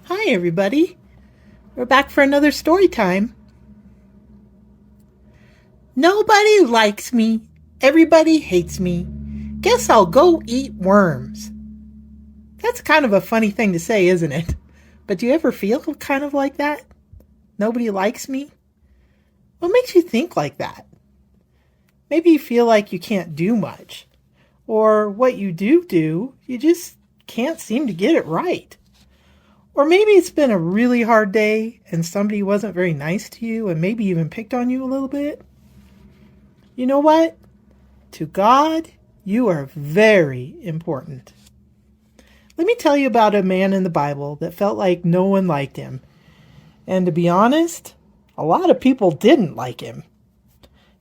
Hi, everybody. We're back for another story time. Nobody likes me. Everybody hates me. Guess I'll go eat worms. That's kind of a funny thing to say, isn't it? But do you ever feel kind of like that? Nobody likes me? What makes you think like that? Maybe you feel like you can't do much. Or what you do, you just can't seem to get it right. Or maybe it's been a really hard day and somebody wasn't very nice to you and maybe even picked on you a little bit. You know what? To God, you are very important. Let me tell you about a man in the Bible that felt like no one liked him. And to be honest, a lot of people didn't like him.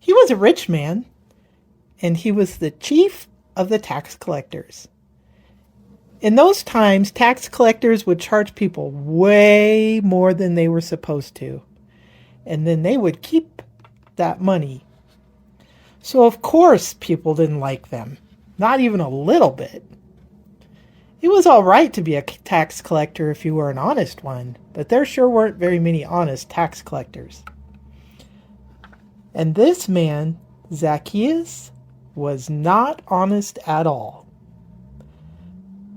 He was a rich man, and he was the chief of the tax collectors. In those times, tax collectors would charge people way more than they were supposed to. And then they would keep that money. So of course people didn't like them. Not even a little bit. It was all right to be a tax collector if you were an honest one. But there sure weren't very many honest tax collectors. And this man, Zacchaeus, was not honest at all.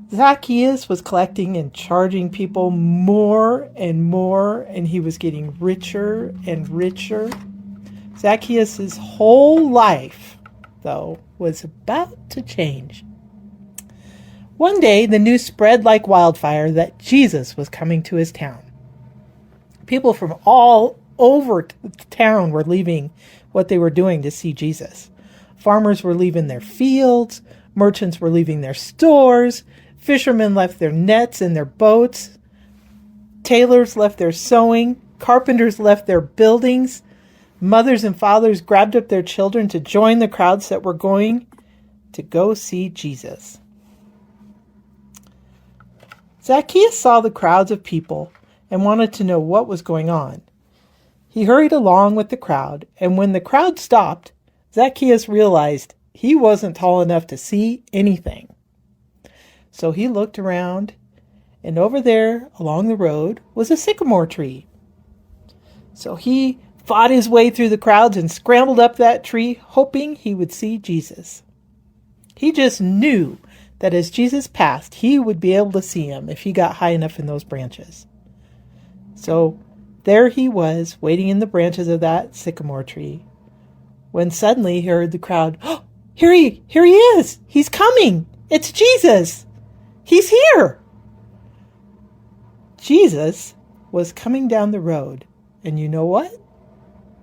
Zacchaeus was collecting and charging people more and more, and he was getting richer and richer. Zacchaeus' whole life, though, was about to change. One day, the news spread like wildfire that Jesus was coming to his town. People from all over town were leaving what they were doing to see Jesus. Farmers were leaving their fields, merchants were leaving their stores, fishermen left their nets and their boats. Tailors left their sewing. Carpenters left their buildings. Mothers and fathers grabbed up their children to join the crowds that were going to go see Jesus. Zacchaeus saw the crowds of people and wanted to know what was going on. He hurried along with the crowd, and when the crowd stopped, Zacchaeus realized he wasn't tall enough to see anything. So he looked around, and over there along the road was a sycamore tree. So he fought his way through the crowds and scrambled up that tree, hoping he would see Jesus. He just knew that as Jesus passed, he would be able to see him if he got high enough in those branches. So there he was, waiting in the branches of that sycamore tree, when suddenly he heard the crowd, "Oh, here he is! He's coming! It's Jesus! He's here!" Jesus was coming down the road, and you know what?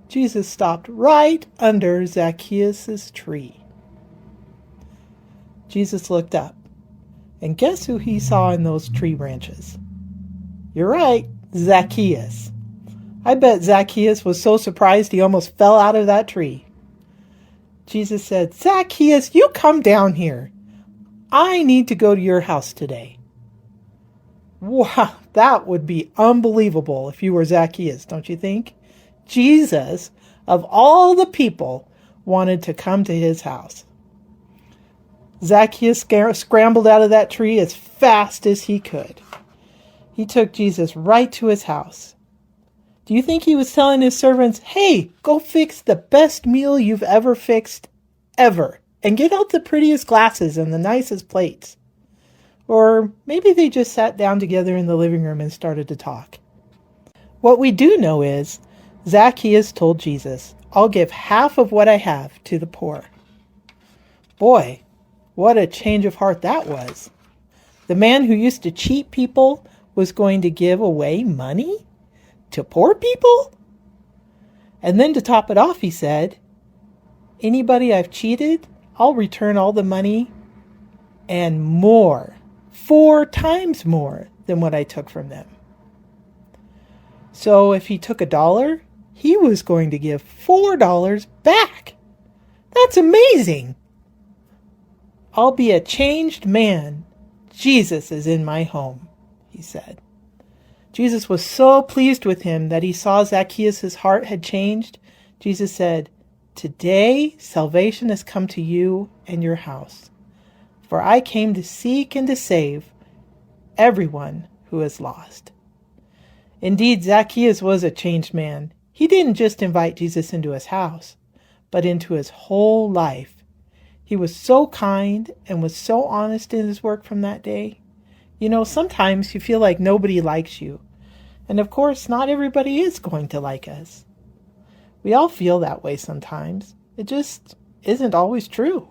Jesus stopped right under Zacchaeus' tree. Jesus looked up, and guess who he saw in those tree branches? You're right, Zacchaeus. I bet Zacchaeus was so surprised he almost fell out of that tree. Jesus said, "Zacchaeus, you come down here. I need to go to your house today." Wow, that would be unbelievable if you were Zacchaeus, don't you think? Jesus, of all the people, wanted to come to his house. Zacchaeus scrambled out of that tree as fast as he could. He took Jesus right to his house. Do you think he was telling his servants, "Hey, go fix the best meal you've ever fixed, ever, and get out the prettiest glasses and the nicest plates"? Or maybe they just sat down together in the living room and started to talk. What we do know is Zacchaeus told Jesus, "I'll give half of what I have to the poor." Boy, what a change of heart that was. The man who used to cheat people was going to give away money to poor people? And then to top it off, he said, "Anybody I've cheated, I'll return all the money and more, 4 times more than what I took from them." So if he took $1, he was going to give $4 back. That's amazing. "I'll be a changed man. Jesus is in my home," he said. Jesus was so pleased with him that he saw Zacchaeus' heart had changed. Jesus said, "Today salvation has come to you and your house. For I came to seek and to save everyone who is lost." Indeed, Zacchaeus was a changed man. He didn't just invite Jesus into his house, but into his whole life. He was so kind and was so honest in his work from that day. You know, sometimes you feel like nobody likes you. And of course, not everybody is going to like us. We all feel that way sometimes. It just isn't always true.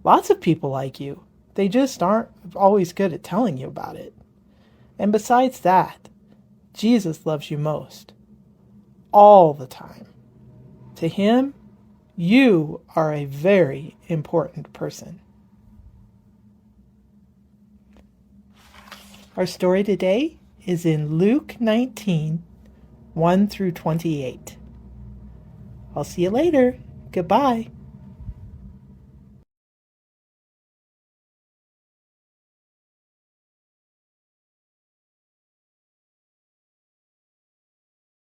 Lots of people like you. They just aren't always good at telling you about it. And besides that, Jesus loves you most. All the time. To him, you are a very important person. Our story today is in Luke 19, 1 through 28. I'll see you later. Goodbye.